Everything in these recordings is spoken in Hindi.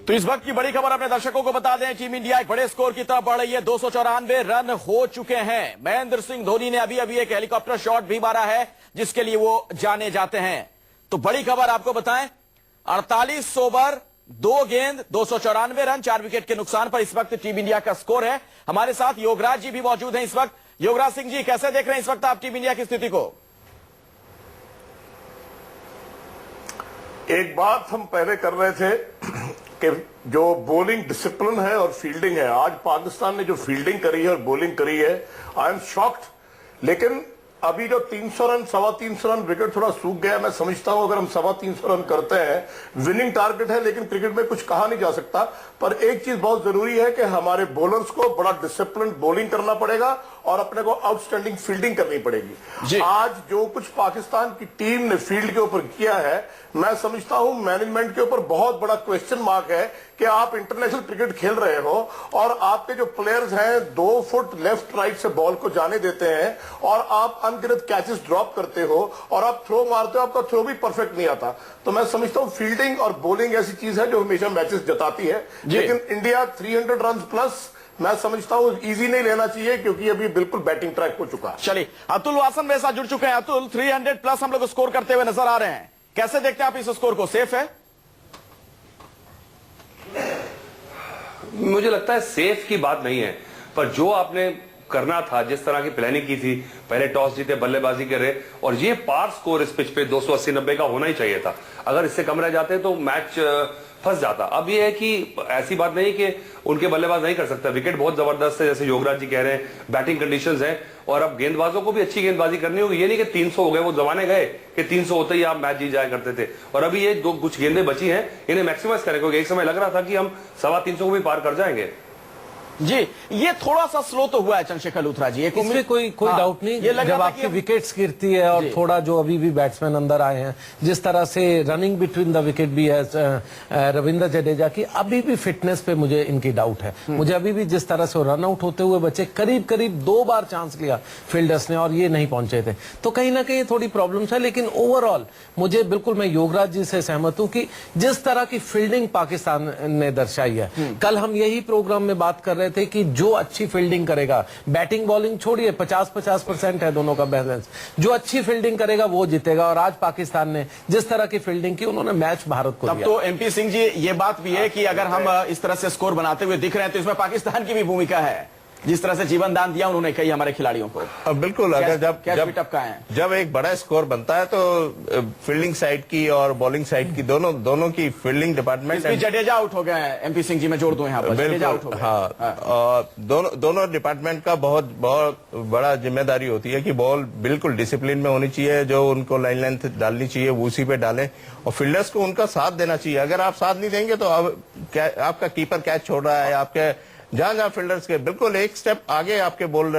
तो इस वक्त की बड़ी खबर अपने दर्शकों को बता दें, टीम इंडिया एक बड़े स्कोर की तरफ बढ़ रही है। 294 रन हो चुके हैं। महेंद्र सिंह धोनी ने अभी अभी एक हेलीकॉप्टर शॉट भी मारा है, जिसके लिए वो जाने जाते हैं। तो बड़ी खबर आपको बताएं, 48 ओवर 2 गेंद 294 रन 4 विकेट के नुकसान पर इस वक्त टीम इंडिया का स्कोर है। हमारे साथ योगराज जी भी मौजूद हैं इस वक्त। योगराज सिंह जी, कैसे देख रहे हैं इस वक्त आप टीम इंडिया की स्थिति को? एक बात हम पहले कर रहे थे कि जो बॉलिंग डिसिप्लिन है और फील्डिंग है, आज पाकिस्तान ने जो फील्डिंग करी है और बॉलिंग करी है, आई एम शॉक्ड। लेकिन अभी जो 300 रन 350 रन विकेट थोड़ा सूख गया। मैं समझता हूं अगर हम 350 रन करते हैं, विनिंग टारगेट है, लेकिन क्रिकेट में कुछ कहा नहीं जा सकता। पर एक चीज बहुत जरूरी है कि हमारे बॉलर्स को बड़ा डिसिप्लिन बॉलिंग करना पड़ेगा और अपने को आउटस्टैंडिंग फील्डिंग करनी पड़ेगी। आज जो कुछ पाकिस्तान की टीम ने फील्ड के ऊपर किया है, मैं समझता हूं मैनेजमेंट के ऊपर बहुत बड़ा क्वेश्चन मार्क है कि आप इंटरनेशनल क्रिकेट खेल रहे हो और आपके जो प्लेयर्स हैं 2 फुट लेफ्ट राइट से बॉल को जाने देते हैं और आप अनगिनत कैचेस ड्रॉप करते हो और आप थ्रो मारते हो, आपका थ्रो भी परफेक्ट नहीं आता। तो मैं समझता हूं फील्डिंग और बॉलिंग ऐसी चीज है जो हमेशा मैचेस जताती है। लेकिन इंडिया 300 रन प्लस मैं समझता हूं इजी नहीं लेना चाहिए, क्योंकि अभी बिल्कुल बैटिंग ट्रैक हो चुका है। चलिए, अतुल वासन मेरे साथ जुड़ चुके हैं। अतुल, 300 प्लस हम लोग स्कोर करते हुए नजर आ रहे हैं, कैसे देखते हैं आप इस स्कोर को? सेफ है? मुझे लगता है सेफ की बात नहीं है, पर जो आपने करना था, जिस तरह की प्लानिंग की थी, पहले टॉस जीते, बल्लेबाजी करे, और ये पार स्कोर इस पिच पे 280-90 का होना ही चाहिए था। अगर इससे कम रह जाते तो मैच फंस जाता। अब ये है कि ऐसी बात नहीं कि उनके बल्लेबाज नहीं कर सकता, विकेट बहुत जबरदस्त है, जैसे योगराज जी कह रहे हैं, बैटिंग कंडीशंस हैं, और अब गेंदबाजों को भी अच्छी गेंदबाजी करनी होगी। ये नहीं कि 300 हो गए, वो जमाने गए कि 300 होते ही आप मैच जीत जाया करते थे। और अभी ये दो कुछ गेंदें बची हैं, इन्हें मैक्सिमाइज करें, क्योंकि एक समय लग रहा था कि हम 325 को भी पार कर जाएंगे। जी, ये थोड़ा सा स्लो तो हुआ है चंद्रशेखर लूथरा जी, इसमें कोई डाउट नहीं। जब आपकी विकेट्स गिरती है और थोड़ा जो अभी भी बैट्समैन अंदर आए हैं, जिस तरह से रनिंग बिटवीन द विकेट भी है रविंद्र जडेजा की, अभी भी फिटनेस पे मुझे इनकी डाउट है। मुझे अभी भी जिस तरह से रन आउट होते हुए बचे, करीब करीब 2 बार चांस लिया फील्डर्स ने और ये नहीं पहुंचे थे, तो कहीं ना कहीं थोड़ी प्रॉब्लम्स है। लेकिन ओवरऑल मुझे बिल्कुल, मैं योगराज जी से सहमत हूं कि जिस तरह की फील्डिंग पाकिस्तान ने दर्शाई है, कल हम यही प्रोग्राम में बात कर रहे थे कि जो अच्छी फील्डिंग करेगा, बैटिंग बॉलिंग छोड़िए, 50-50% है दोनों का बैलेंस, जो अच्छी फील्डिंग करेगा वो जीतेगा। और आज पाकिस्तान ने जिस तरह की फील्डिंग की, उन्होंने मैच भारत को दिया। तब तो एमपी सिंह जी, ये बात भी है कि अगर हम इस तरह से स्कोर बनाते हुए दिख रहे हैं तो इसमें पाकिस्तान की भी भूमिका है, जिस तरह से जीवन दान दिया उन्होंने कई हमारे खिलाड़ियों को। बिल्कुल, अगर जब एक बड़ा स्कोर बनता है तो फील्डिंग साइड की और बॉलिंग साइड की दोनों की फील्डिंग डिपार्टमेंट। जडेजा आउट हो गए हैं, एमपी सिंह जी मैं जोड़ दूं यहाँ पर, जडेजा आउट हो गए। हाँ, और दोनों डिपार्टमेंट का बहुत बड़ा जिम्मेदारी होती है कि बॉल बिल्कुल डिसिप्लिन में होनी चाहिए, जो उनको लाइन लेंथ डालनी चाहिए वो उसी पे डालें, और फील्डर्स को उनका साथ देना चाहिए। अगर आप साथ नहीं देंगे तो आपका कीपर कैच छोड़ रहा है, आपके जहां फील्डर्स के बिल्कुल एक स्टेप आगे आपके बॉल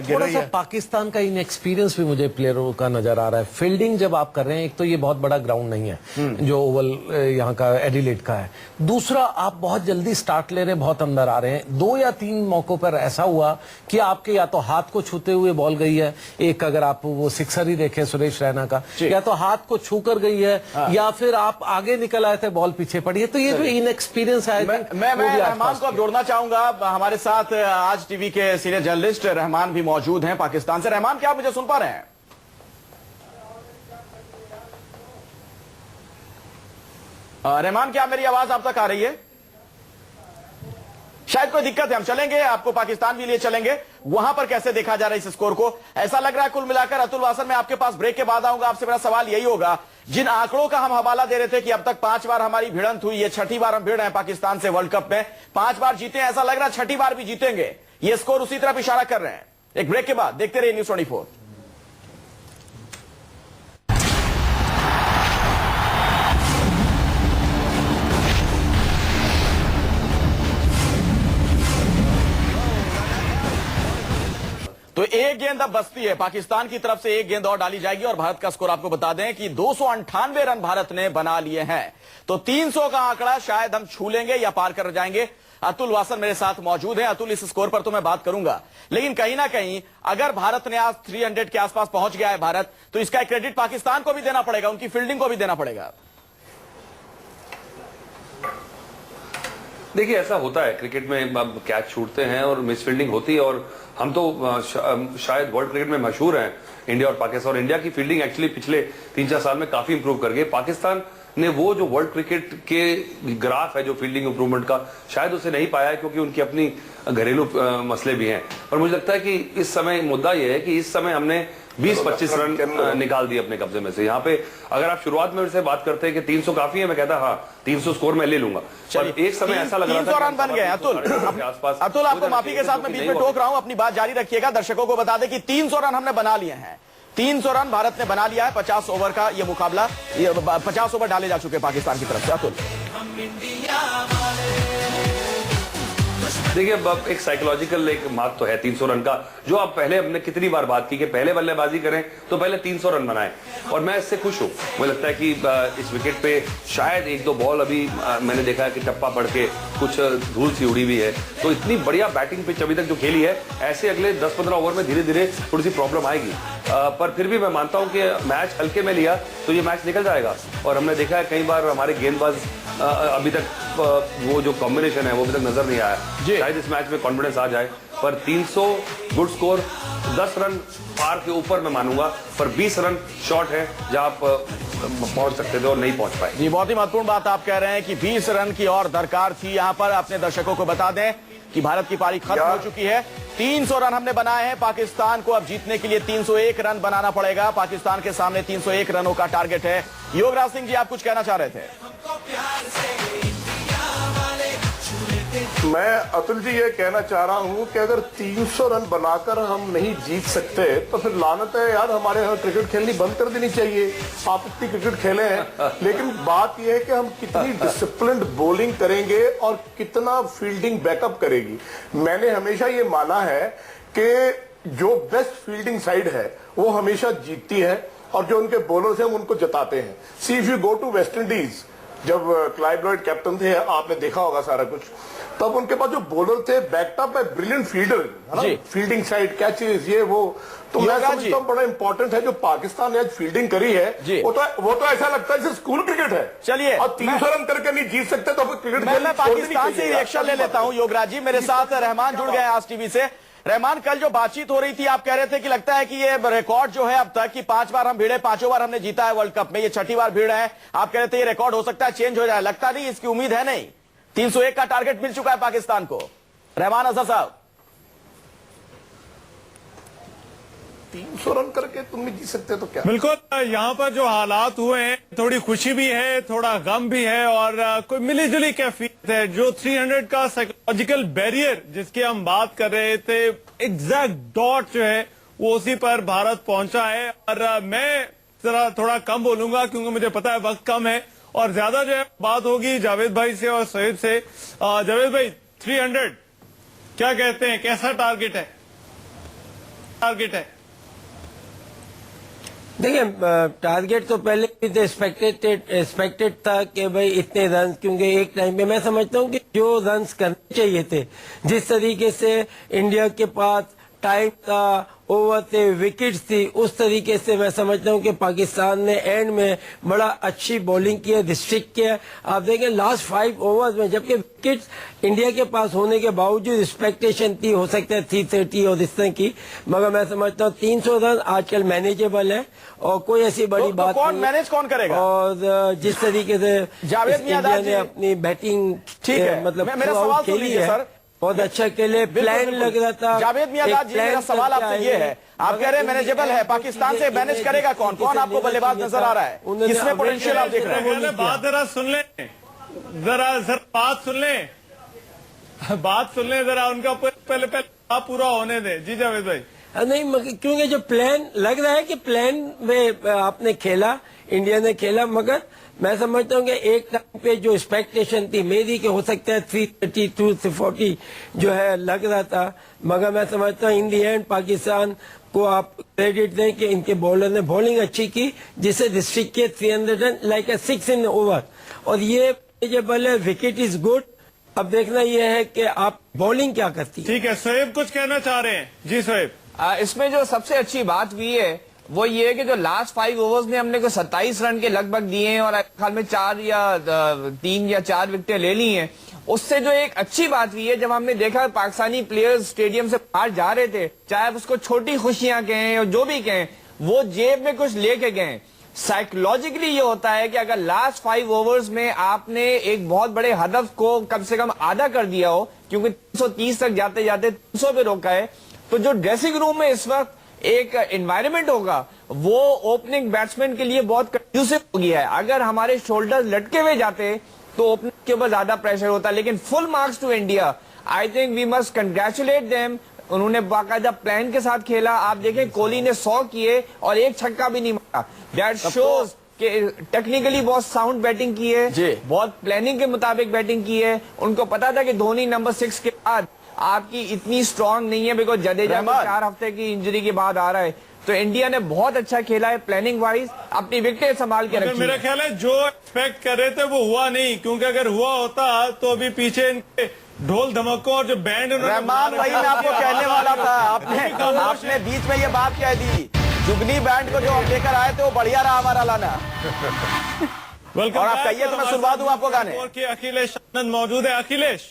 थोड़ा सा पाकिस्तान का इनएक्सपीरियंस भी मुझे प्लेयरों का नजर आ रहा है। फील्डिंग जब आप कर रहे हैं, एक तो ये बहुत बड़ा ग्राउंड नहीं है जो ओवल यहाँ का एडिलेड का है, दूसरा आप बहुत जल्दी स्टार्ट ले रहे हैं, बहुत अंदर आ रहे हैं। 2 या 3 मौकों पर ऐसा हुआ कि आपके या तो हाथ को छूते हुए बॉल गई है, एक अगर आप वो सिक्सर ही देखें सुरेश रैना का, या तो हाथ को छू कर गई है, या फिर आप आगे निकल आए थे, बॉल पीछे पड़ी है। तो ये जो इनएक्सपीरियंस है, मैं रहमान को अब जोड़ना चाहूंगा। हमारे साथ आज टीवी के सीनियर जर्नलिस्ट रहमान भी मौजूद हैं पाकिस्तान से। रहमान, क्या आप मुझे सुन पा रहे हैं? रहमान, क्या मेरी आवाज आप तक आ रही है? शायद कोई दिक्कत है, हम चलेंगे, आपको पाकिस्तान भी लिए चलेंगे। वहां पर कैसे देखा जा रहा है इस स्कोर को? ऐसा लग रहा है कुल मिलाकर, अतुल वासन, मैं आपके पास ब्रेक के बाद आऊंगा, आपसे मेरा सवाल यही होगा, जिन आंकड़ों का हम हवाला दे रहे थे कि अब तक 5 बार हमारी भिड़ंत हुई है, 6ठी बार हम भिड़ रहे हैं पाकिस्तान से वर्ल्ड कप में, 5 बार जीते हैं, ऐसा लग रहा है 6ठी बार भी जीतेंगे। ये स्कोर उसी तरफ इशारा कर रहे हैं। एक ब्रेक के बाद देखते रहिए न्यूज़ 24। तो एक गेंद अब बचती है, पाकिस्तान की तरफ से एक गेंद और डाली जाएगी और भारत का स्कोर आपको बता दें कि 298 रन भारत ने बना लिए हैं। तो 300 का आंकड़ा शायद हम छू लेंगे या पार कर जाएंगे। अतुल वासन मेरे साथ मौजूद हैं। अतुल, इस स्कोर पर तो मैं बात करूंगा, लेकिन कहीं ना कहीं अगर भारत ने आज 300 के आसपास पहुंच गया है भारत, तो इसका क्रेडिट पाकिस्तान को भी देना पड़ेगा, उनकी फील्डिंग को भी देना पड़ेगा। देखिए ऐसा होता है क्रिकेट में, अब कैच छूटते हैं और मिस फील्डिंग होती है, और हम तो शायद वर्ल्ड क्रिकेट में मशहूर हैं इंडिया और पाकिस्तान, और इंडिया की फील्डिंग एक्चुअली पिछले 3-4 साल में काफी इंप्रूव कर गई। पाकिस्तान ने वो जो वर्ल्ड क्रिकेट के ग्राफ है जो फील्डिंग इंप्रूवमेंट का, शायद उसे नहीं पाया है क्योंकि उनकी अपनी घरेलू मसले भी हैं। और मुझे लगता है कि इस समय मुद्दा यह है कि इस समय हमने 20-25 रन निकाल दिए अपने कब्जे में से। यहाँ पे अगर आप शुरुआत में से बात करते हैं कि 300 काफी है, मैं कहता हाँ 300 स्कोर मैं ले लूंगा, पर एक समय ऐसा लग रहा था 300 रन बन गए। अतुल आपको माफी के साथ मैं बीच में टोक रहा हूं, अपनी बात जारी रखिएगा। दर्शकों को बता दें कि 300 रन हमने बना लिए हैं, 300 रन भारत ने बना लिया है। 50 ओवर का ये मुकाबला, 50 ओवर डाले जा चुके पाकिस्तान की तरफ से। अतुल देखिए अब एक साइकोलॉजिकल एक मार्क तो है 300 रन का, जो आप पहले हमने कितनी बार बात की कि पहले बल्लेबाजी करें तो पहले 300 रन बनाएं, और मैं इससे खुश हूं। मुझे लगता है कि इस विकेट पे शायद 1-2 बॉल अभी मैंने देखा है कि टप्पा पड़ के कुछ धूल सी उड़ी हुई है, तो इतनी बढ़िया बैटिंग पिच अभी तक जो खेली है, ऐसे अगले 10-15 ओवर में धीरे धीरे थोड़ी सी प्रॉब्लम आएगी, पर फिर भी मैं मानता हूं कि मैच हल्के में लिया तो ये मैच निकल जाएगा। और हमने देखा है कई बार हमारे गेंदबाज अभी तक वो जो कॉम्बिनेशन है वो अभी तक नजर नहीं आया, शायद इस मैच में कॉन्फिडेंस आ जाए। पर 300 गुड स्कोर, 10 रन पार के ऊपर मैं मानूंगा, पर 20 रन शॉर्ट है जहां आप पहुंच सकते थे और नहीं पहुंच पाए। जी बहुत ही महत्वपूर्ण बात आप कह रहे हैं कि 20 रन की और दरकार थी। यहां पर अपने दर्शकों को बता दें कि भारत की पारी खत्म हो चुकी है। 300 रन हमने बनाए हैं। पाकिस्तान को अब जीतने के लिए 301 रन बनाना पड़ेगा। पाकिस्तान के सामने 301 रनों का टारगेट है। योगराज सिंह जी आप कुछ कहना चाह रहे थे? मैं अतुल जी ये कहना चाह रहा हूं कि अगर 300 रन बनाकर हम नहीं जीत सकते तो फिर लानत है यार, हमारे यहाँ क्रिकेट खेलनी बंद कर देनी चाहिए। आप इतनी क्रिकेट खेले हैं, लेकिन बात यह है कि हम कितनी डिसिप्लिन्ड बॉलिंग करेंगे और कितना फील्डिंग बैकअप करेगी। मैंने हमेशा ये माना है कि जो बेस्ट फील्डिंग साइड है वो हमेशा जीतती है, और जो उनके बॉलर्स हैं उनको जताते हैं। See if you go to West Indies, जब क्लाइव लॉयड कैप्टन थे, आपने देखा होगा सारा कुछ, तब उनके पास जो बॉलर थे बैकअप है ब्रिलियंट फील्डर, है ना, फील्डिंग साइड कैचेस ये वो, तो मैं समझता हूं बड़ा इंपॉर्टेंट है जो पाकिस्तान ने आज फील्डिंग करी है। वो तो ऐसा लगता है जैसे स्कूल क्रिकेट है। चलिए, और 300 रन करके नहीं जीत सकते तो क्रिकेट मैं पाकिस्तान से रिएक्शन ले लेता हूं। योगराज जी मेरे साथ रहमान जुड़ गए आज टीवी से। रहमान, कल जो बातचीत हो रही थी आप कह रहे थे कि लगता है कि ये रिकॉर्ड जो है अब तक कि 5 बार हम भिड़े, 5 बार हमने जीता है वर्ल्ड कप में, ये 6ठी बार भिड़ है। आप कह रहे थे ये रिकॉर्ड हो सकता है चेंज हो जाए, लगता नहीं, इसकी उम्मीद है नहीं। 301 का टारगेट मिल चुका है पाकिस्तान को। रहमान अजहर साहब, 300 रन करके तुम नहीं जीत सकते तो क्या? बिल्कुल, यहाँ पर जो हालात हुए हैं, थोड़ी खुशी भी है, थोड़ा गम भी है, और कोई मिली जुली कैफियत है। जो 300 का साइकोलॉजिकल बैरियर जिसकी हम बात कर रहे थे, एग्जैक्ट डॉट जो है वो उसी पर भारत पहुंचा है। और मैं जरा थोड़ा कम बोलूंगा क्योंकि मुझे पता है वक्त कम है, और ज्यादा जो है बात होगी जावेद भाई से और शोएब से। जावेद भाई, 300 क्या कहते हैं, कैसा टारगेट है? देखिए, टारगेट तो पहले भी तो एक्सपेक्टेड था कि भाई इतने रन, क्योंकि एक टाइम पे मैं समझता हूँ कि जो रन्स करने चाहिए थे, जिस तरीके से इंडिया के पास टाइम था, ओवर थे, विकेट्स थी, उस तरीके से मैं समझता हूँ कि पाकिस्तान ने एंड में बड़ा अच्छी बॉलिंग की है, रिस्ट्रिक्ट किया। आप देखें लास्ट 5 ओवर्स में, जबकि विकेट्स इंडिया के पास होने के बावजूद एक्सपेक्टेशन थी हो सकता है 330 और इस तरह की, मगर मैं समझता हूँ 300 रन आजकल मैनेजेबल है और कोई ऐसी बड़ी बात कौन नहीं। मैनेज कौन करेगा? और जिस तरीके से जावेद इंडिया ने अपनी बैटिंग मतलब मेरा सवाल खेली है, सर बहुत अच्छा खेले, प्लान लग रहा था। जावेद मियादाद जी, मेरा सवाल आपसे ये है, आप कह रहे हैं मैनेजेबल है, पाकिस्तान से मैनेज करेगा कौन? कौन आपको बल्लेबाज नजर आ रहा है, किसमें पोटेंशियल आप देख रहे हैं? बात जरा सुन ले, जरा बात सुन ले जरा, उनका पहले आप पूरा होने दे। जी जावेद भाई। नहीं, क्योंकि जो प्लान लग रहा है कि प्लान में आपने खेला, इंडिया ने खेला, मगर मैं समझता हूँ कि एक टाइम पे जो एक्सपेक्टेशन थी मेरी कि हो सकता है 332 से 40 जो है लग रहा था, मगर मैं समझता हूँ इन दी एंड पाकिस्तान को आप क्रेडिट दें कि इनके बॉलर ने बॉलिंग अच्छी की, जिससे डिस्ट्रिक्ट के 300 रन लाइक 6 इन ओवर, और ये मैनेजेबल है, विकेट इज गुड। अब देखना यह है कि आप बॉलिंग क्या करती है। ठीक है, शोएब कुछ कहना चाह रहे हैं? जी शोएब। इसमें जो सबसे अच्छी बात हुई है वो ये है कि जो लास्ट 5 ओवर्स ने हमने को 27 रन के लगभग दिए हैं और ख्याल में 3 या 4 विकेटें ले ली हैं, उससे जो एक अच्छी बात हुई है, जब हमने देखा पाकिस्तानी प्लेयर्स स्टेडियम से बाहर जा रहे थे, चाहे आप उसको छोटी खुशियां कहें और जो भी कहें, वो जेब में कुछ लेके गए। साइकोलॉजिकली ये होता है कि अगर लास्ट 5 ओवर्स में आपने एक बहुत बड़े हदफ को कम से कम आधा कर दिया हो, क्योंकि 330 तक जाते जाते 300 पे रोका है, तो जो ड्रेसिंग रूम में इस वक्त एक एनवायरनमेंट होगा वो ओपनिंग बैट्समैन के लिए बहुत कंड्यूसिव हो गया है। अगर हमारे शोल्डर्स लटके हुए जाते तो ओपनिंग के ऊपर ज्यादा प्रेशर होता। लेकिन full marks to India, I think we must congratulate them. उन्होंने बाकायदा प्लान के साथ खेला। आप देखें कोहली ने 100 किए और एक छक्का भी नहीं मारा। दैट शोज कि टेक्निकली बहुत साउंड बैटिंग की है, बहुत प्लानिंग के मुताबिक बैटिंग की है। उनको पता था कि धोनी नंबर 6 के बाद आपकी इतनी स्ट्रांग नहीं है, बिकॉज जडेजा 4 हफ्ते की इंजरी के बाद आ रहा है। तो इंडिया ने बहुत अच्छा खेला है प्लानिंग वाइज, अपनी विकेट संभाल के रखी। मेरा ख्याल है जो एक्सपेक्ट कर रहे थे वो हुआ नहीं, क्योंकि अगर हुआ होता तो अभी पीछे इनके ढोल धमकों और जो बैंड, रहमान वही मैं आपको कहने वाला था। आपने बीच में ये बात कह दी, जुगनी बैंड को जो हम लेकर आए थे वो बढ़िया रहा हमारा लाना। और आप कहिए तो मैं सुनवा दूं आपको गाने। अखिलेश आनंद मौजूद है। अखिलेश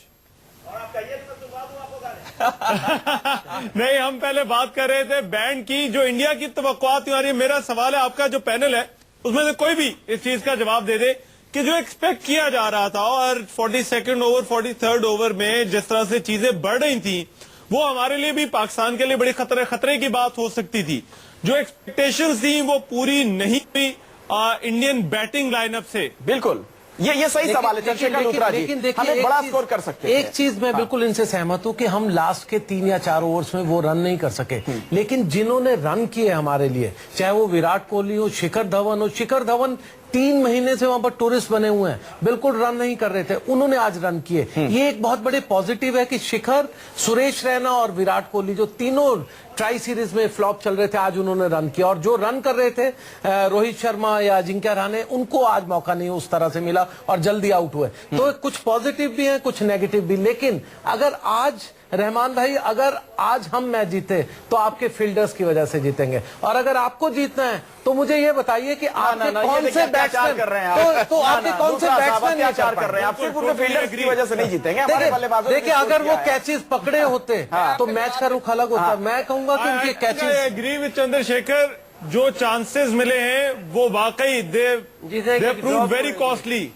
नहीं, हम पहले बात कर रहे थे बैंड की, जो इंडिया की तवक्कुआत आ रही है। मेरा सवाल है, आपका जो पैनल है उसमें से कोई भी इस चीज का जवाब दे दे कि जो एक्सपेक्ट किया जा रहा था और 42nd ओवर 43rd ओवर में जिस तरह से चीजें बढ़ रही थी, वो हमारे लिए भी, पाकिस्तान के लिए बड़ी खतरे की बात हो सकती थी। जो एक्सपेक्टेशंस थी वो पूरी नहीं हुई इंडियन बैटिंग लाइनअप से। बिल्कुल, ये सही सवाल है चंद्रशेखर लूथरा जी। लेकिन हमें बड़ा स्कोर कर सकते हैं। एक चीज मैं बिल्कुल इनसे सहमत हूं कि हम लास्ट के 3 या 4 ओवर्स में वो रन नहीं कर सके, लेकिन जिन्होंने रन किए हमारे लिए, चाहे वो विराट कोहली हो, शिखर धवन हो। शिखर धवन 3 महीने से वहां पर टूरिस्ट बने हुए हैं, बिल्कुल रन नहीं कर रहे थे, उन्होंने आज रन किए। ये एक बहुत बड़े पॉजिटिव है कि शिखर, सुरेश रैना और विराट कोहली, जो तीनों ट्राई सीरीज में फ्लॉप चल रहे थे, आज उन्होंने रन किया। और जो रन कर रहे थे रोहित शर्मा या अजिंक्य रहाणे, उनको आज मौका नहीं उस तरह से मिला और जल्दी आउट हुए। तो कुछ पॉजिटिव भी है, कुछ नेगेटिव भी। लेकिन अगर आज रहमान भाई, अगर आज हम मैच जीते तो आपके फील्डर्स की वजह से जीतेंगे, और अगर आपको जीतना है तो मुझे ये बताइए कि आपके कौन से बैट्समैन कर रहे हैं, तो आपके कौन से बैट्समैन क्या कर रहे हैं? आप सिर्फ उनके फील्डर्स की वजह से नहीं जीतेंगे। देखिए, अगर वो कैचेस पकड़े होते तो मैच का रुख अलग होता। मैं कहूंगा कि उनके कैचेस, एग्री विद चंद्रशेखर, जो चांसेस मिले हैं वो वाकई दे प्रूव वेरी कॉस्टली।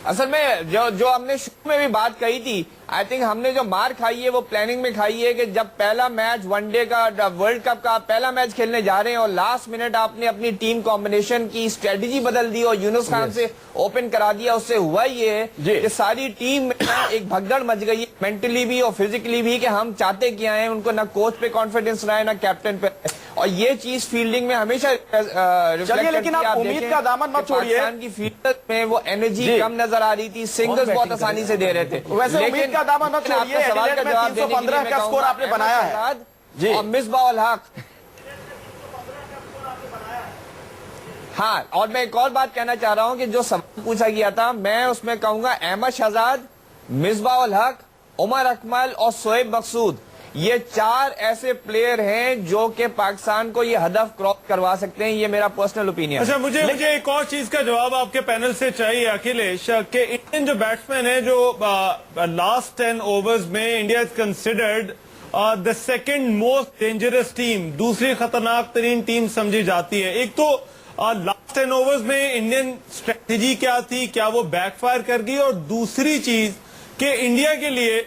असल में जो हमने शुरू में भी बात कही थी, आई थिंक हमने जो मार खाई है वो प्लानिंग में खाई है कि जब पहला मैच वनडे का, वर्ल्ड कप का पहला मैच खेलने जा रहे हैं और लास्ट मिनट आपने अपनी टीम कॉम्बिनेशन की स्ट्रेटेजी बदल दी और यूनुस खान से ओपन करा दिया। उससे हुआ ये है कि सारी टीम में एक भगदड़ मच गई है, मेंटली भी और फिजिकली भी, कि हम चाहते क्या है। उनको ना कोच पे कॉन्फिडेंस रहा है ना कैप्टन पे, और ये चीज फील्डिंग में हमेशा चलिए, लेकिन आप उम्मीद का दामन मत छोड़िए। पाकिस्तान की फील्डर में वो एनर्जी कम नजर आ रही थी, सिंगल्स बहुत आसानी से दे रहे थे। वैसे उम्मीद का दामन मत छोड़िए, सवाल का जवाब 315 का स्कोर आपने बनाया है जी, और मिसबाह उल हक। हाँ, और मैं एक और बात कहना चाह रहा हूं कि जो सवाल पूछा गया था, मैं उसमें कहूंगा अहमद शहजाद, मिसबाह उल हक, उमर अकमल और शोएब मकसूद, ये 4 ऐसे प्लेयर हैं जो कि पाकिस्तान को ये हदफ क्रॉस करवा सकते हैं। ये मेरा पर्सनल ओपिनियन। अच्छा, मुझे एक और चीज का जवाब आपके पैनल से चाहिए अखिलेश, के इंडियन जो बैट्समैन है जो लास्ट 10 ओवर्स में India is considered the second most dangerous team, दूसरी खतरनाक तरीन टीम समझी जाती है। एक तो लास्ट 10 ओवर्स में इंडियन स्ट्रेटेजी क्या थी, क्या वो बैकफायर कर गई, और दूसरी चीज कि इंडिया के लिए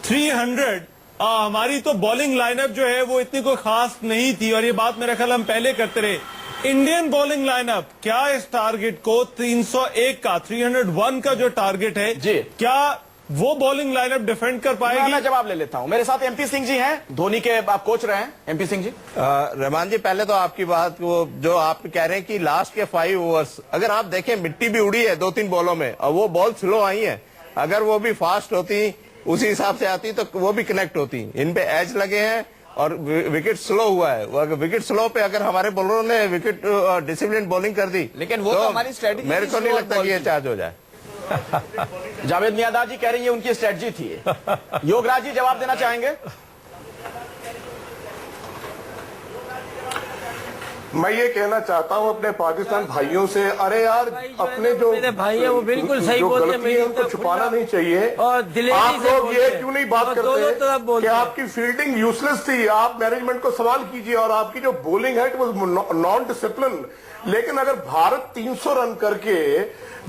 300 हमारी तो बॉलिंग लाइनअप जो है वो इतनी कोई खास नहीं थी, और ये बात मेरा ख्याल हम पहले करते रहे। इंडियन बॉलिंग लाइनअप क्या इस टारगेट को 301 का 301 का जो टारगेट है जी, क्या वो बॉलिंग लाइनअप डिफेंड कर पाएगी? मैं जवाब ले लेता हूं। मेरे साथ एमपी सिंह जी हैं, धोनी के आप कोच रहे हैं। एमपी सिंह जी। रहमान जी, पहले तो आपकी बात वो जो आप कह रहे हैं कि लास्ट के 5 ओवर्स, अगर आप देखें मिट्टी भी उड़ी है 2-3 बॉलों में, और वो बॉल स्लो आई है। अगर वो भी फास्ट होती, उसी हिसाब से आती, तो वो भी कनेक्ट होती। इन पे एज लगे हैं और विकेट स्लो हुआ है। विकेट स्लो पे अगर हमारे बॉलरों ने विकेट डिसिप्लिन बॉलिंग कर दी, लेकिन वो तो हमारी स्ट्रेटेजी, मेरे को नहीं लगता कि ये चार्ज हो जाए। जावेद मियादाद जी कह रही है उनकी स्ट्रेटजी थी। योगराज जी जवाब देना चाहेंगे? मैं ये कहना चाहता हूं अपने पाकिस्तान भाइयों से, अरे यार अपने जो मेरे भाई हैं वो बिल्कुल सही जो बोलते हैं, गलती है उनको छुपाना नहीं चाहिए। और दिलेरी आप से लोग बोलते ये हैं। क्यों नहीं बात और दोनों तरफ करते बोलते कि हैं। आपकी फील्डिंग यूजलेस थी, आप मैनेजमेंट को सवाल कीजिए, और आपकी जो बॉलिंग है वो नॉन डिसिप्लिन। लेकिन अगर भारत 300 रन करके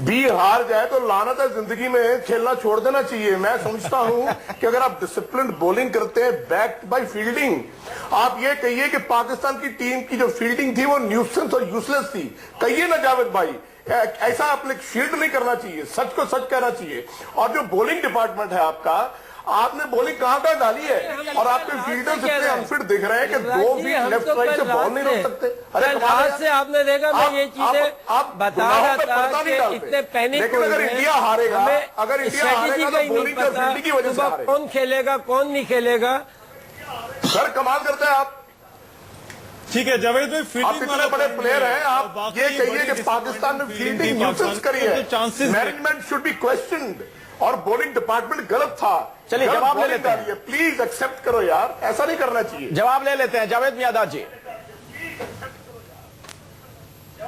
भी हार जाए तो लानत है, जिंदगी में खेलना छोड़ देना चाहिए। मैं समझता हूं कि अगर आप डिसिप्लिन बॉलिंग करते हैं बैक्ड बाय फील्डिंग, आप ये कहिए कि पाकिस्तान की टीम की जो फील्डिंग थी वो न्यूसेंस और यूजलेस थी, कहिए ना जावेद भाई। ऐसा आपने फील्ड नहीं करना चाहिए, सच को सच कहना चाहिए। और जो बॉलिंग डिपार्टमेंट है आपका, आपने बॉलिंग कहां डाली है, और आपके फील्डर्स इतने अनफिट दिख रहे हैं कि 2 फीट लेफ्ट राइट से बॉल नहीं रोक सकते। अरे आज से आपने देखा, मैं ये चीजें आप बता रहा था कि इतने पैनिक, लेकिन अगर इंडिया हारेगा, अगर इंडिया हारेगा तो बॉलिंग और फील्डिंग की वजह से हारेगा। कौन खेलेगा कौन नहीं खेलेगा, सर कमाल करते हैं आप। ठीक है जावेद भाई, आप फील्डिंग इतने बड़े प्लेयर हैं, आप ये कहिए कि पाकिस्तान में फील्डिंग यूजलेस करी है, मैनेजमेंट शुड बी क्वेश्चनड, और बॉलिंग डिपार्टमेंट गलत था। चलिए जवाब ले लेते हैं, प्लीज एक्सेप्ट करो यार, ऐसा नहीं करना चाहिए। जवाब ले लेते हैं जावेद मियादाद जी।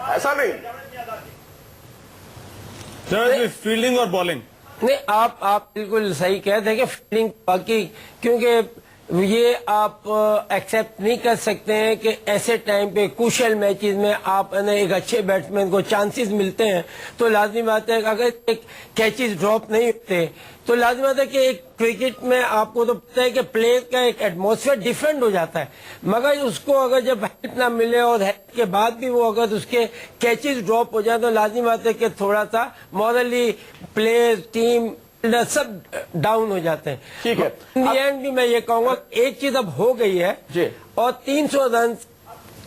ऐसा नहीं, जावेद भाई, फील्डिंग और बॉलिंग नहीं आप बिल्कुल सही कहते हैं कि फील्डिंग बाकी, क्योंकि ये आप एक्सेप्ट नहीं कर सकते हैं कि ऐसे टाइम पे क्रूशियल मैचेस में आप एक अच्छे बैट्समैन को चांसेस मिलते हैं, तो लाजमी बात है कि अगर एक कैचेस ड्रॉप नहीं होते तो लाजमी बात है कि एक क्रिकेट में आपको तो पता है कि प्लेयर का एक एटमॉस्फेयर डिफरेंट हो जाता है, मगर उसको अगर जब हेल्प ना मिले और हेल्प के बाद भी वो अगर उसके कैचेस ड्रॉप हो जाए तो लाजमी बात है कि थोड़ा सा मॉरली प्लेयर टीम सब डाउन हो जाते हैं। ठीक है, इन दी एंड भी मैं ये कहूंगा एक चीज अब हो गई है जी, और 300 रन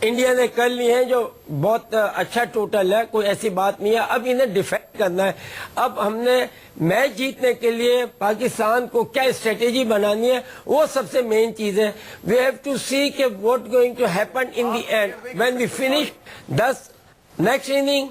इंडिया ने कर लिए हैं जो बहुत अच्छा टोटल है, कोई ऐसी बात नहीं है। अब इन्हें डिफेंड करना है। अब हमने मैच जीतने के लिए पाकिस्तान को क्या स्ट्रेटेजी बनानी है, वो सबसे मेन चीज है। वी हैव टू सी कि what going to happen in the end when we finish 10 next inning.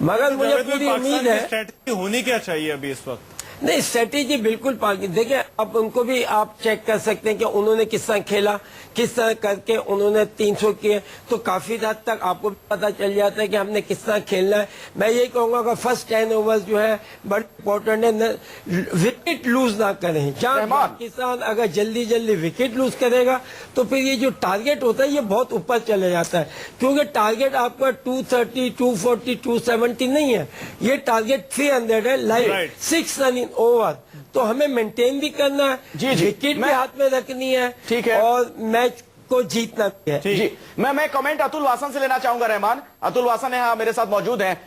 मगर मुझे पूरी उम्मीद है, स्ट्रेटेजी होनी क्या चाहिए अभी इस वक्त? नहीं स्ट्रेटेजी बिल्कुल देखिए, अब उनको भी आप चेक कर सकते हैं कि उन्होंने किस तरह खेला, किस तरह करके उन्होंने 300 किए, तो काफी हद तक आपको पता चल जाता है कि हमने किस तरह खेलना है। मैं यही कहूंगा कि फर्स्ट 10 ओवर्स जो है बड़े इंपॉर्टेंट है, विकेट लूज ना करें। जहां पाकिस्तान अगर जल्दी जल्दी विकेट लूज करेगा तो फिर ये जो टारगेट होता है ये बहुत ऊपर चले जाता है, क्योंकि टारगेट आपका 230, 240, 270 नहीं है, ये टारगेट 300 है, लाइक 6 रन ओवर। तो हमें मेंटेन भी करना है, विकेट भी हाथ में रखनी है, ठीक है, और मैच को जीतना भी है। जी, मैं कमेंट अतुल वासन से लेना चाहूंगा। रहमान, अतुल वासन है मेरे साथ मौजूद हैं।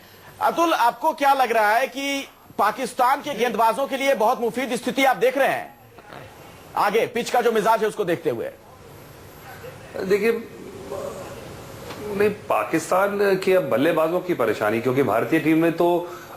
अतुल, आपको क्या लग रहा है कि पाकिस्तान के गेंदबाजों के लिए बहुत मुफीद स्थिति आप देख रहे हैं आगे पिच का जो मिजाज है उसको देखते हुए? देखिए, नहीं, पाकिस्तान के अब बल्लेबाजों की परेशानी, क्योंकि भारतीय टीम ने तो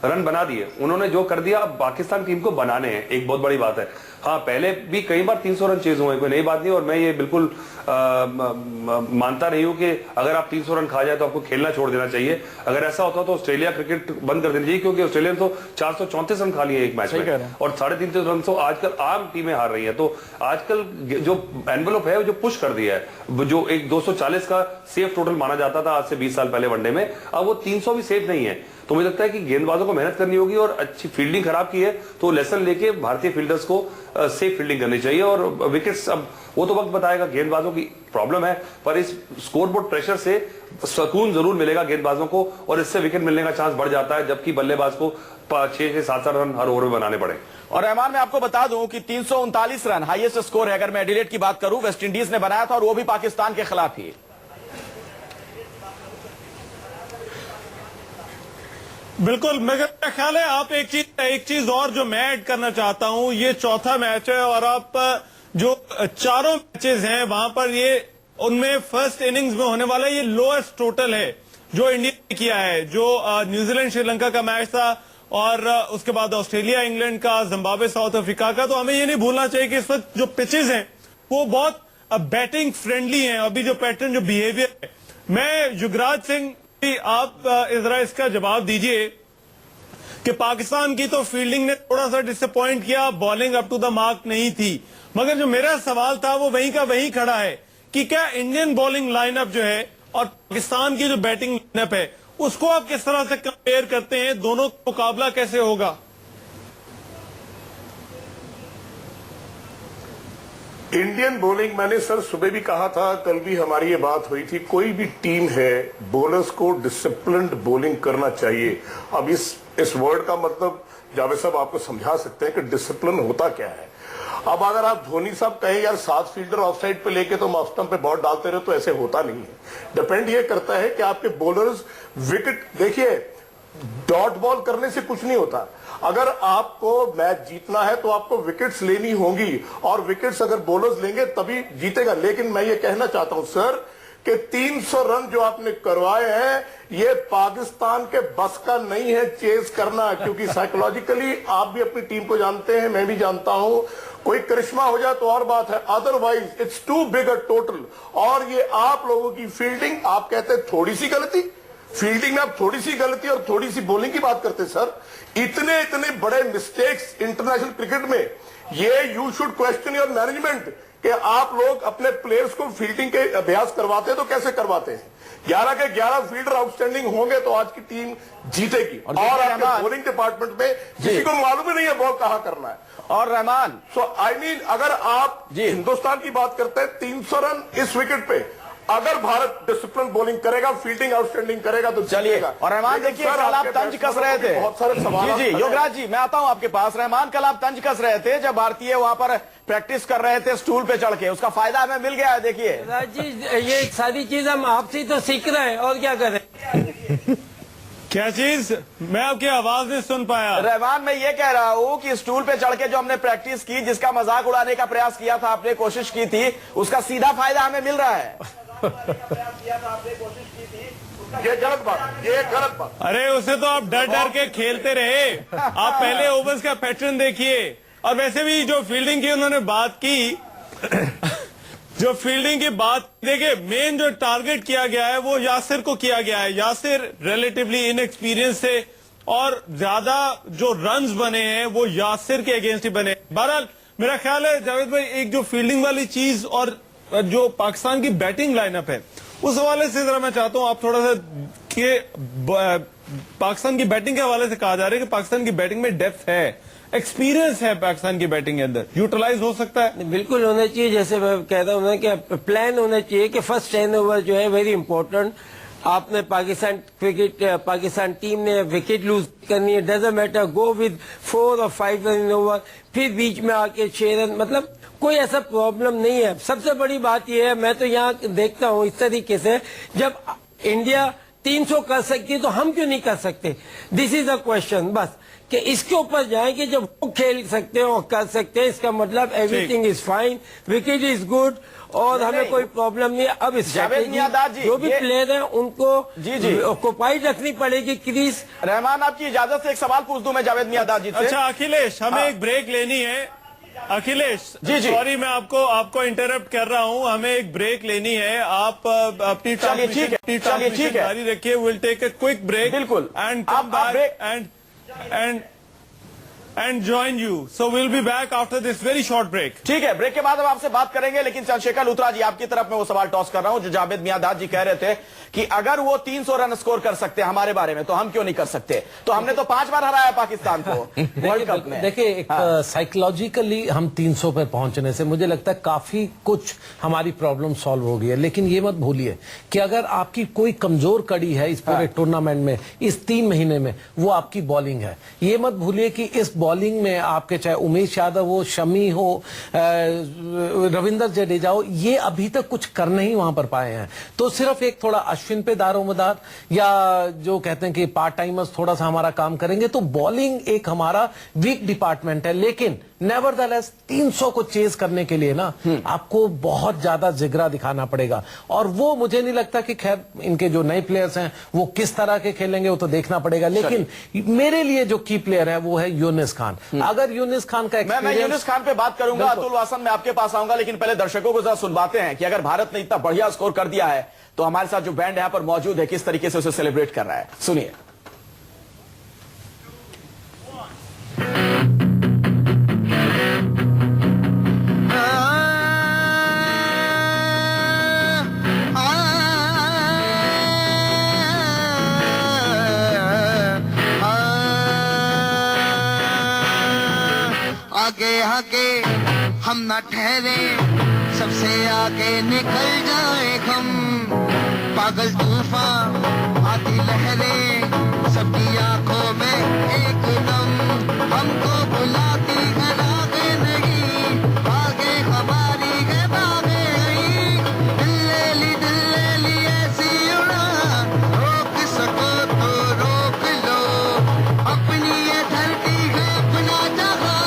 रन बना दिए, उन्होंने जो कर दिया अब पाकिस्तान टीम को बनाने हैं, एक बहुत बड़ी बात है। हाँ, पहले भी कई बार 300 रन चेज हुए, कोई नई बात नहीं, और मैं ये बिल्कुल मानता नहीं हूं कि अगर आप 300 रन खा जाए तो आपको खेलना छोड़ देना चाहिए। अगर ऐसा होता तो ऑस्ट्रेलिया क्रिकेट बंद कर देनी चाहिए, क्योंकि ऑस्ट्रेलिया ने तो 434 रन खा लिए एक मैच में, और 350 रन तो आजकल आम टीमें हार रही हैं। तो आजकल जो एनवेलप है वो जो पुश कर दिया है, जो एक 240 का सेफ टोटल माना जाता था आज से 20 साल पहले वनडे में, अब वो 300 भी सेफ नहीं है। तो मुझे लगता है कि गेंदबाजों को मेहनत करनी होगी, और अच्छी फील्डिंग खराब की है तो लेसन लेके भारतीय फील्डर्स को सेफ फील्डिंग करनी चाहिए, और विकेट्स अब वो तो वक्त बताएगा। गेंदबाजों की प्रॉब्लम है, पर इस स्कोरबोर्ड प्रेशर से सुकून जरूर मिलेगा गेंदबाजों को, और इससे विकेट मिलने का चांस बढ़ जाता है, जबकि बल्लेबाज को 6 से 7 रन हर ओवर में बनाने पड़े। और रहमान, मैं आपको बता दूं कि 339 रन हाईएस्ट स्कोर है, अगर मैं एडिलेड की बात करूं, वेस्ट इंडीज ने बनाया था, और वो भी पाकिस्तान के खिलाफ ही। बिल्कुल, मेरा ख्याल है आप एक चीज और जो मैं ऐड करना चाहता हूं, ये चौथा मैच है, और आप जो 4 मैचेस हैं वहां पर ये उनमें फर्स्ट इनिंग्स में होने वाला ये लोएस्ट टोटल है जो इंडिया ने किया है। जो न्यूजीलैंड श्रीलंका का मैच था, और उसके बाद ऑस्ट्रेलिया इंग्लैंड का, जिम्बाब्वे साउथ अफ्रीका का। तो हमें ये नहीं भूलना चाहिए कि इस वक्त जो पिचेस हैं वो बहुत बैटिंग फ्रेंडली हैं। अभी जो पैटर्न, जो बिहेवियर है, मैं युवराज सिंह, आप जरा इसका जवाब दीजिए कि पाकिस्तान की तो फील्डिंग ने थोड़ा सा डिसअपॉइंट किया, bowling up to the mark नहीं थी, मगर जो मेरा सवाल था वो वहीं का वहीं खड़ा है कि क्या इंडियन बॉलिंग लाइनअप जो है और पाकिस्तान की जो बैटिंग लाइनअप है उसको आप किस तरह से कंपेयर करते हैं? दोनों का मुकाबला कैसे होगा? इंडियन बॉलिंग, मैंने सर सुबह भी कहा था, कल भी हमारी ये बात हुई थी, कोई भी टीम है बॉलर्स को डिसिप्लिन्ड बॉलिंग करना चाहिए। अब इस वर्ड का मतलब जावेद साहब आपको समझा सकते हैं कि डिसिप्लिन होता क्या है। अब अगर आप धोनी साहब कहें यार 7 फील्डर ऑफ साइड पे लेके तो ऑफ स्टंप पे बॉल डालते रहे, तो ऐसे होता नहीं है। डिपेंड ये करता है कि आपके बॉलर्स विकेट, देखिए डॉट बॉल करने से कुछ नहीं होता। अगर आपको मैच जीतना है तो आपको विकेट्स लेनी होंगी, और विकेट्स अगर बॉलर्स लेंगे तभी जीतेगा। लेकिन मैं ये कहना चाहता हूं सर कि 300 रन जो आपने करवाए हैं, ये पाकिस्तान के बस का नहीं है चेज करना, क्योंकि साइकोलॉजिकली आप भी अपनी टीम को जानते हैं, मैं भी जानता हूं, कोई करिश्मा हो जाए तो और बात है, otherwise it's too big a total. और ये आप लोगों की फील्डिंग, आप कहते हैं थोड़ी सी गलती, फील्डिंग में आप थोड़ी सी गलती और थोड़ी सी बॉलिंग की बात करते सर। इतने इतने बड़े मिस्टेक्स इंटरनेशनल क्रिकेट में, ये you should question your management कि आप लोग अपने प्लेयर्स को फील्डिंग के अभ्यास करवाते हैं तो कैसे करवाते हैं। 11 के 11 फील्डर आउटस्टैंडिंग होंगे तो आज की टीम जीतेगी। और आपके बॉलिंग डिपार्टमेंट में किसी को मालूम ही नहीं है बॉल कहां करना है। और रहमान, सो आई मीन अगर आप हिंदुस्तान की बात करते हैं 300 रन इस विकेट पे, अगर भारत डिसिप्लिन बॉलिंग करेगा, फील्डिंग आउटस्टैंडिंग करेगा तो चलिए। और रहमान देखिए, कल आप तंज कस रहे थे, बहुत सारे सवाल। जी योगराज जी मैं आता हूं आपके पास। रहमान, कल आप तंज कस रहे थे जब भारतीय वहां पर प्रैक्टिस कर रहे थे स्टूल पे चढ़ के, उसका फायदा हमें मिल गया है। देखिए जी, ये सारी चीज हम आपसे तो सीख रहे हैं, और क्या करें। क्या चीज? मैं आपकी आवाज नहीं सुन पाया। रहमान, मैं ये कह रहा हूँ कि स्टूल पे चढ़ के जो हमने प्रैक्टिस की, जिसका मजाक उड़ाने का प्रयास किया था आपने, कोशिश की थी, उसका सीधा फायदा हमें मिल रहा है। ये गलत बात, ये गलत बात। अरे उसे तो आप डर डर के खेलते रहे। आप पहले ओवर्स का पैटर्न देखिए। और वैसे भी जो फील्डिंग की उन्होंने बात की, जो फील्डिंग की बात देखिए, मेन जो टारगेट किया गया है वो यासिर को किया गया है। यासिर रिलेटिवली इनएक्सपीरियंस थे और ज्यादा जो रन्स बने हैं वो यासिर के अगेंस्ट ही बने। बहरहाल मेरा ख्याल है जावेद भाई, एक जो फील्डिंग वाली चीज और जो पाकिस्तान की बैटिंग लाइनअप है, उस हवाले से जरा मैं चाहता हूं आप थोड़ा सा कि पाकिस्तान की बैटिंग के हवाले से कहा जा रहा है कि पाकिस्तान की बैटिंग में डेप्थ है, एक्सपीरियंस है पाकिस्तान की बैटिंग के अंदर, यूटिलाइज हो सकता है। बिल्कुल होना चाहिए। जैसे मैं कहता हूं ना कि प्लान होना चाहिए कि फर्स्ट 10 ओवर जो है वेरी इंपॉर्टेंट। आपने पाकिस्तान टीम ने विकेट लूज करनी है, डजंट मैटर, गो विद 4 और 5 रन ओवर, फिर बीच में आके 6 रन, मतलब कोई ऐसा प्रॉब्लम नहीं है। सबसे बड़ी बात यह है, मैं तो यहाँ देखता हूँ इस तरीके से, जब इंडिया 300 कर सकती है तो हम क्यों नहीं कर सकते? दिस इज अ क्वेश्चन, बस कि इसके ऊपर जाए कि जब वो खेल सकते हैं और कर सकते हैं, इसका मतलब everything is fine, wicket is good और हमें कोई प्रॉब्लम नहीं है। अब जो भी प्लेयर हैं उनको ऑक्युपाइड रखनी पड़ेगी क्रीज। रहमान, आपकी इजाजत से एक सवाल पूछ दूं मैं जावेद मियांदाद जी से। अच्छा अखिलेश, हमें एक ब्रेक लेनी है। अखिलेश जी सॉरी, मैं आपको इंटरप्ट कर रहा हूं, हमें एक ब्रेक लेनी है। आप अपनी ट्रांसमिशन जारी रखिए। Will take a quick break, बिल्कुल, and come back and join you. So we'll be back after this very short break. ठीक है, ब्रेक के बाद हम आपसे बात करेंगे। लेकिन चंद्रशेखर लूथरा जी, आपकी तरफ में वो सवाल टॉस कर रहा हूं जो जावेद मियांदाद जी कह रहे थे कि अगर वो 300 रन स्कोर कर सकते हैं हमारे बारे में, तो हम क्यों नहीं कर सकते? तो हमने तो 5 बार हराया पाकिस्तान को वर्ल्ड कप में। देखिए, साइकोलॉजिकली हम 300 पे पहुंचने से मुझे लगता है काफी कुछ हमारी प्रॉब्लम सॉल्व हो गई है। लेकिन ये मत भूलिए कि अगर आपकी कोई कमजोर कड़ी है इस पूरे टूर्नामेंट में, इस 3 महीने में, वो आपकी बॉलिंग है। ये मत भूलिए कि इस बॉलिंग में आपके चाहे उमेश यादव हो, शमी हो, रविंद्र जडेजा हो, ये अभी तक कुछ कर नहीं वहां पर पाए हैं। तो सिर्फ एक थोड़ा अश्विन पे दारोमदार, या जो कहते हैं कि पार्ट टाइमर्स थोड़ा सा हमारा काम करेंगे, तो बॉलिंग एक हमारा वीक डिपार्टमेंट है। लेकिन नेवरदलेस 300 को चेज करने के लिए ना आपको बहुत ज्यादा जिगरा दिखाना पड़ेगा। और वो मुझे नहीं लगता कि खैर इनके जो नए प्लेयर्स हैं वो किस तरह के खेलेंगे, वो तो देखना पड़ेगा। लेकिन मेरे लिए जो की प्लेयर है वो है यूनिस खान। अगर यूनिस खान का मैं यूनिस खान पे बात करूंगा, अतुल वासन मैं आपके पास आऊंगा, लेकिन पहले दर्शकों को जरा सुनवाते हैं कि अगर भारत ने इतना बढ़िया स्कोर कर दिया है तो हमारे साथ जो बैंड यहां पर मौजूद है किस तरीके से उसे सेलिब्रेट कर रहा है। सुनिए। आगे आगे हम न ठहरे, सबसे आगे निकल जाए हम। पागल तूफान आती लहरें, सबकी आंखों में एक दम, हमको बुलाती है आगे नहीं, आगे हमारी है भागे नहीं। दिल ले ली ऐसी उड़ान, रोक सको तो रोक लो, अपनी ये धरती है अपना जहां,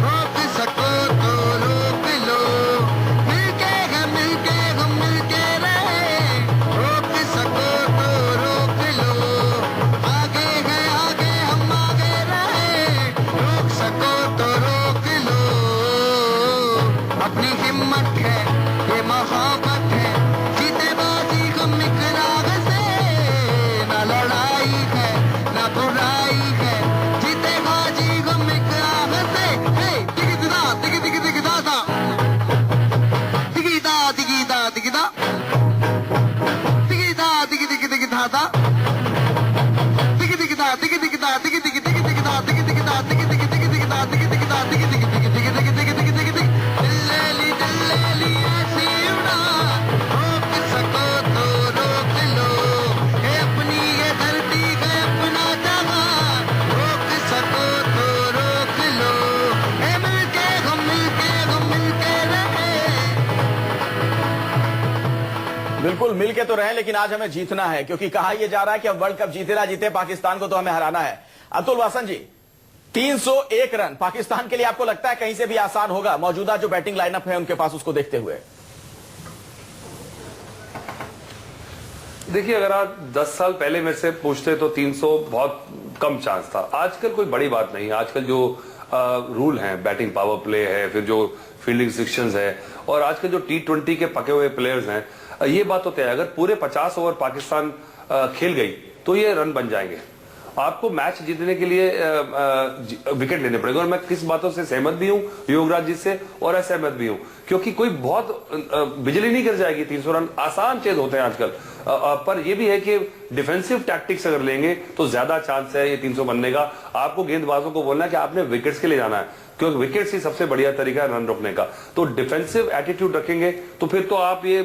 रोक सको तो रोक लो। मिलके हम मिलके रहे, रोक सको तो रोक लो। आगे है आगे हम आगे रहे, रोक सको तो रोक लो। अपनी हिम्मत है ये मोहब्बत है, जीते बाजी हम इकरार से, ना लड़ाई है ना बुराई है, जीते बाजी हम इकरार से। हे दिगदा दिग दिग दिगदा दा, दिगदा दिगदा दिगदा, दिगदा दिग दिग दिगदा दा, दिग दिगदा दिग दिगदा दिग दिग दिग दिगदा दिग दिगदा दिग दिग दिग दिगदा दिग दिगदा दिग दिग दिग दिग दिग दिग दिग दिग दिग। दिल ले ली ऐसी उड़ान, रोक सको तो रोक लो, ये अपनी ये धरती है अपना जहां, रोक सको तो रोक लो। ये मिलके हम मिलके रहे। बिल्कुल मिलके तो रहे, लेकिन आज हमें जीतना है, क्योंकि कहा यह जा रहा है कि अब वर्ल्ड कप जीते ना जीते पाकिस्तान को तो हमें हराना है। अतुल वासन जी, 301 रन पाकिस्तान के लिए आपको लगता है कहीं से भी आसान होगा, मौजूदा जो बैटिंग लाइनअप है उनके पास, उसको देखते हुए? देखिए, अगर आप 10 साल पहले मेरे से पूछते तो 300 बहुत कम चांस था। आजकल कोई बड़ी बात नहीं है। आजकल जो रूल हैं, बैटिंग पावर प्ले है, फिर जो फील्डिंग रिस्ट्रिक्शंस है, और आजकल जो T20 के पके हुए प्लेयर्स हैं, ये बात तो तय है, अगर पूरे 50 ओवर पाकिस्तान खेल गई तो ये रन बन जाएंगे। आपको मैच जीतने के लिए विकेट लेने पड़ेंगे, और मैं किस बातों से सहमत भी हूं युवराज जी से और असहमत भी हूं, क्योंकि कोई बहुत बिजली नहीं गिर जाएगी। 300 रन आसान चेज होते हैं आजकल, पर यह भी है कि डिफेंसिव टैक्टिक्स अगर लेंगे तो ज्यादा चांस है ये 300 बनने का। आपको गेंदबाजों को बोलना है कि आपने विकेट्स के लिए जाना है, क्योंकि विकेट्स ही सबसे बढ़िया तरीका है रन रोकने का। तो डिफेंसिव एटीट्यूड रखेंगे तो फिर तो आप ये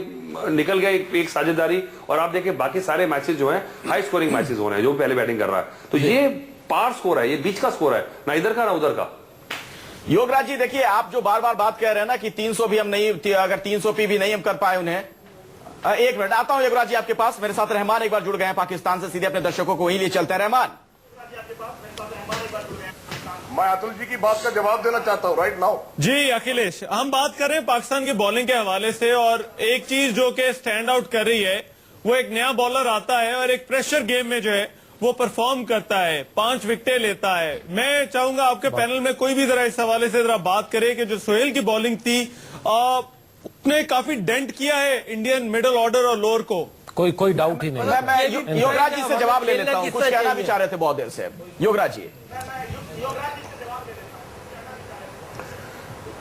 निकल गए एक साझेदारी, और आप देखिए बाकी सारे मैचेस जो हैं हाई स्कोरिंग मैचेस हो रहे हैं, जो पहले बैटिंग कर रहा है। तो ये पार स्कोर है, ये बीच का स्कोर है, ना इधर का ना उधर का। योगराज जी, देखिए आप जो बार बार बात कह रहे हैं ना कि 300 भी हम नहीं, अगर 300 पी भी नहीं हम कर पाए उन्हें। एक मिनट आता हूं योगराज जी आपके पास। मेरे साथ रहमान एक बार जुड़ गए हैं पाकिस्तान से, सीधे अपने दर्शकों को वहीं लिए चलते हैं। रहमान, मैं अतुल जी की बात का जवाब देना चाहता हूं राइट नाउ। जी अखिलेश, हम बात कर रहे हैं पाकिस्तान की बॉलिंग के हवाले से, और एक चीज जो कि स्टैंड आउट कर रही है, वो एक नया बॉलर आता है और एक प्रेशर गेम में जो है वो परफॉर्म करता है, 5 विकेटें लेता है। मैं चाहूंगा आपके पैनल में कोई भी जरा इस हवाले से जरा बात करे कि जो सोहेल की बॉलिंग थी, उसने काफी डेंट किया है इंडियन मिडिल ऑर्डर और लोअर को। कोई डाउट ही नहीं। मैं योगराज जी से जवाब ले लेता हूं, कुछ कहना भी चाह रहे थे बहुत देर से योगराज जी।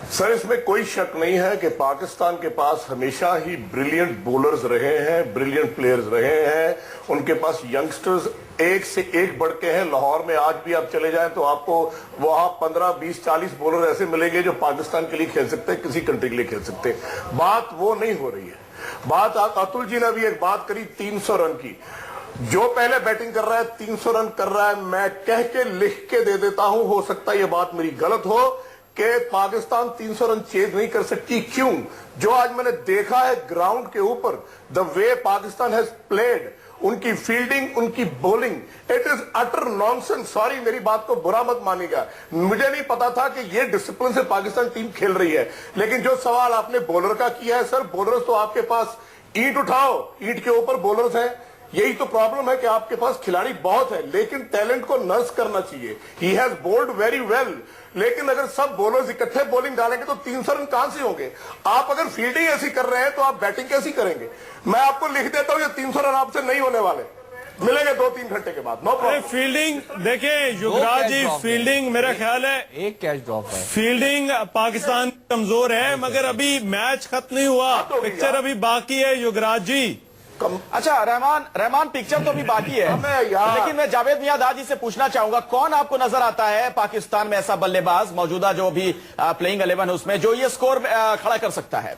सर, इसमें कोई शक नहीं है कि पाकिस्तान के पास हमेशा ही ब्रिलियंट बॉलर्स रहे हैं, ब्रिलियंट प्लेयर्स रहे हैं। उनके पास यंगस्टर्स एक से एक बढ़ के हैं। लाहौर में आज भी आप चले जाएं तो आपको वहां 15, 20, 40 बॉलर ऐसे मिलेंगे जो पाकिस्तान के लिए खेल सकते हैं, किसी कंट्री के लिए खेल सकते हैं। बात वो नहीं हो रही है। बात अतुल जी ने भी एक बात करी 300 रन की। जो पहले बैटिंग कर रहा है 300 रन कर रहा है, मैं कह के लिख के दे देता हूं, हो सकता है ये बात मेरी गलत हो कि पाकिस्तान 300 रन चेज नहीं कर सकती। क्यों? जो आज मैंने देखा है ग्राउंड के ऊपर, the way Pakistan has played, उनकी फील्डिंग, उनकी bowling, it is utter nonsense. Sorry, मेरी बात को बुरा मत मानिएगा, मुझे नहीं पता था कि ये डिसिप्लिन से पाकिस्तान टीम खेल रही है। लेकिन जो सवाल आपने बॉलर का किया है, सर बॉलर्स तो आपके पास ईंट उठाओ, ईंट के ऊपर बॉलर्स हैं। यही तो प्रॉब्लम है कि आपके पास खिलाड़ी बहुत है, लेकिन टैलेंट को नर्स करना चाहिए। He has bowled very well, लेकिन अगर सब बॉलर्स इकट्ठे बॉलिंग डालेंगे तो 300 रन कहां से होंगे? आप अगर फील्डिंग ऐसी कर रहे हैं तो आप बैटिंग कैसी करेंगे? मैं आपको लिख देता हूं ये 300 रन आपसे नहीं होने वाले, मिलेंगे 2-3 घंटे के बाद। No problem. फील्डिंग देखिए युवराज जी, फील्डिंग मेरा ख्याल है एक कैच ड्रॉप है। फील्डिंग पाकिस्तान कमजोर है, मगर अभी मैच खत्म नहीं हुआ, पिक्चर अभी बाकी है युवराज जी। अच्छा रहमान पिक्चर तो अभी बाकी है, लेकिन मैं जावेद मियांदाद जी से पूछना चाहूंगा, कौन आपको नजर आता है पाकिस्तान में ऐसा बल्लेबाज मौजूदा जो भी प्लेइंग 11 है उसमें जो ये स्कोर खड़ा कर सकता है?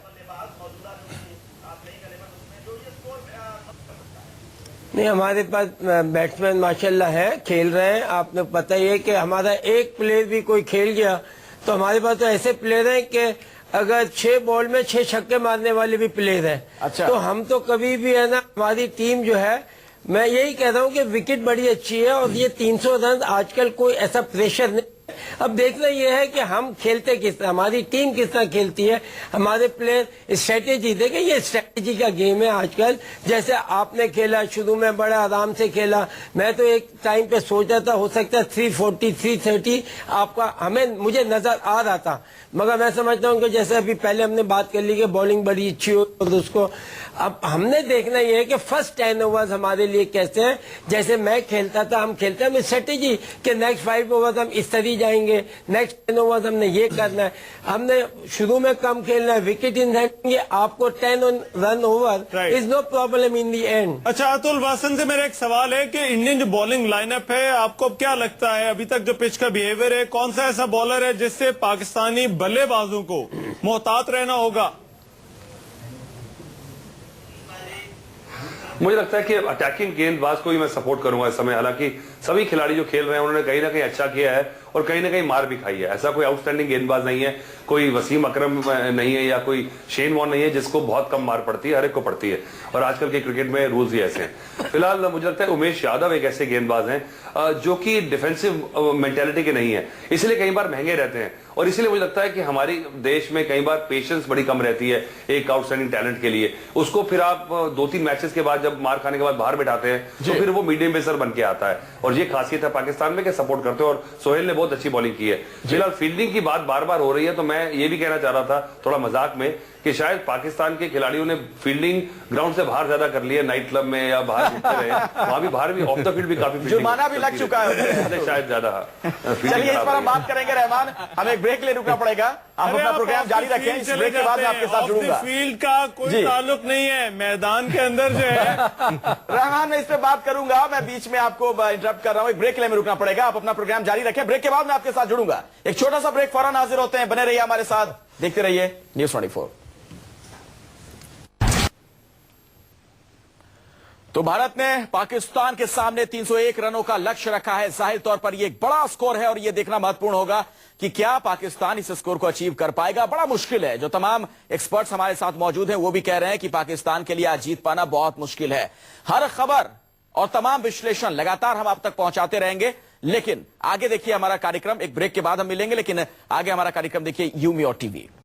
नहीं, हमारे पास बैट्समैन माशाल्लाह है, खेल रहे हैं। आपने पता ही है कि हमारा एक प्लेयर भी कोई खेल गया तो हमारे पास तो ऐसे प्लेयर हैं कि अगर 6 बॉल में 6 छक्के मारने वाले भी प्लेयर हैं। अच्छा। तो हम तो कभी भी है ना, हमारी टीम जो है, मैं यही कह रहा हूँ कि विकेट बड़ी अच्छी है और ये 300 रन आजकल कोई ऐसा प्रेशर नहीं। अब देखना यह है कि हम खेलते किस तरह, हमारी टीम किस तरह खेलती है, हमारे प्लेयर स्ट्रेटेजी देखें। ये स्ट्रेटेजी का गेम है आजकल। जैसे आपने खेला शुरू में बड़े आराम से खेला, मैं तो एक टाइम पे सोचा था हो सकता है 340 330 आपका मुझे नजर आ रहा था, मगर मैं समझता हूँ कि जैसे अभी पहले हमने बात कर ली कि बॉलिंग बड़ी अच्छी हो और उसको अब हमने देखना यह है कि फर्स्ट 10 ओवर्स हमारे लिए कैसे हैं। जैसे मैं खेलता था, हम खेलते हैं स्ट्रेटेजी कि नेक्स्ट 5 ओवर्स हम इस तरह जाएंगे, नेक्स्ट 10 ओवर्स हमने ये करना है, हमने शुरू में कम खेलना है, विकेट इन हैंड, आपको 10 run over is no problem in the end. अच्छा अतुल वासन से मेरा एक सवाल है कि इंडियन जो बॉलिंग लाइनअप है, आपको क्या लगता है अभी तक जो पिच का बिहेवियर है, कौन सा ऐसा बॉलर है जिससे पाकिस्तानी बल्लेबाजों को मोहतात रहना होगा? मुझे लगता है कि अटैकिंग गेंदबाज को ही मैं सपोर्ट करूंगा इस समय। हालांकि सभी खिलाड़ी जो खेल रहे हैं उन्होंने कहीं ना कहीं अच्छा किया है और कहीं ना कहीं मार भी खाई है। ऐसा कोई आउटस्टैंडिंग गेंदबाज नहीं है, कोई वसीम अकरम नहीं है या कोई शेन वॉर्न नहीं है जिसको बहुत कम मार पड़ती है, हर एक को पड़ती है और आजकल के क्रिकेट में रूल्स ही ऐसे हैं। फिलहाल मुझे लगता है उमेश यादव एक ऐसे गेंदबाज हैं जो कि डिफेंसिव मेंटेलिटी के नहीं है, इसलिए कई बार महंगे रहते हैं और इसलिए मुझे लगता है कि हमारी देश में कई बार पेशेंस बड़ी कम रहती है एक आउटस्टैंडिंग टैलेंट के लिए। उसको फिर आप 2-3 मैचेस के बाद जब मार खाने के बाद बाहर बिठाते हैं तो फिर वो मीडियम पेसर बन के आता है और ये खासियत है पाकिस्तान में कि सपोर्ट करते हो और सोहेल ने बहुत अच्छी बॉलिंग की है। फिलहाल फील्डिंग की बात बार बार हो रही है तो मैं ये भी कहना चाह रहा था थोड़ा मजाक में कि शायद पाकिस्तान के खिलाड़ियों ने फील्डिंग ग्राउंड से बाहर ज्यादा कर ली है, नाइट क्लब में या बाहर घूमते रहे, वहां भी बाहर भी ऑफ द फील्ड भी काफी जुर्माना भी लग चुका है शायद ज्यादा। चलिए इस पर हम बात करेंगे रहमान, हमें एक ब्रेक ले रुकना पड़ेगा। आप अपना प्रोग्राम जारी रखें, इस ब्रेक के बाद मैं आपके साथ जुड़ूंगा। फील्ड का कोई ताल्लुक नहीं है, मैदान के अंदर जो है रहमान मैं इस पे बात करूंगा, मैं बीच में आपको इंटरप्ट कर रहा हूं, एक ब्रेक लेने में रुकना पड़ेगा। आप अपना प्रोग्राम जारी रखें, ब्रेक के बाद मैं आपके साथ जुड़ूंगा। एक छोटा सा ब्रेक, फौरन हाजिर होते हैं, बने रहिए हमारे साथ, देखते रहिए न्यूज़ 24। तो भारत ने पाकिस्तान के सामने 301 रनों का लक्ष्य रखा है। जाहिर तौर पर यह एक बड़ा स्कोर है और यह देखना महत्वपूर्ण होगा कि क्या पाकिस्तान इस स्कोर को अचीव कर पाएगा। बड़ा मुश्किल है, जो तमाम एक्सपर्ट्स हमारे साथ मौजूद हैं वो भी कह रहे हैं कि पाकिस्तान के लिए आज जीत पाना बहुत मुश्किल है। हर खबर और तमाम विश्लेषण लगातार हम आप तक पहुंचाते रहेंगे, लेकिन आगे देखिए हमारा कार्यक्रम, एक ब्रेक के बाद हम मिलेंगे, लेकिन आगे हमारा कार्यक्रम देखिए यूमी और टीवी।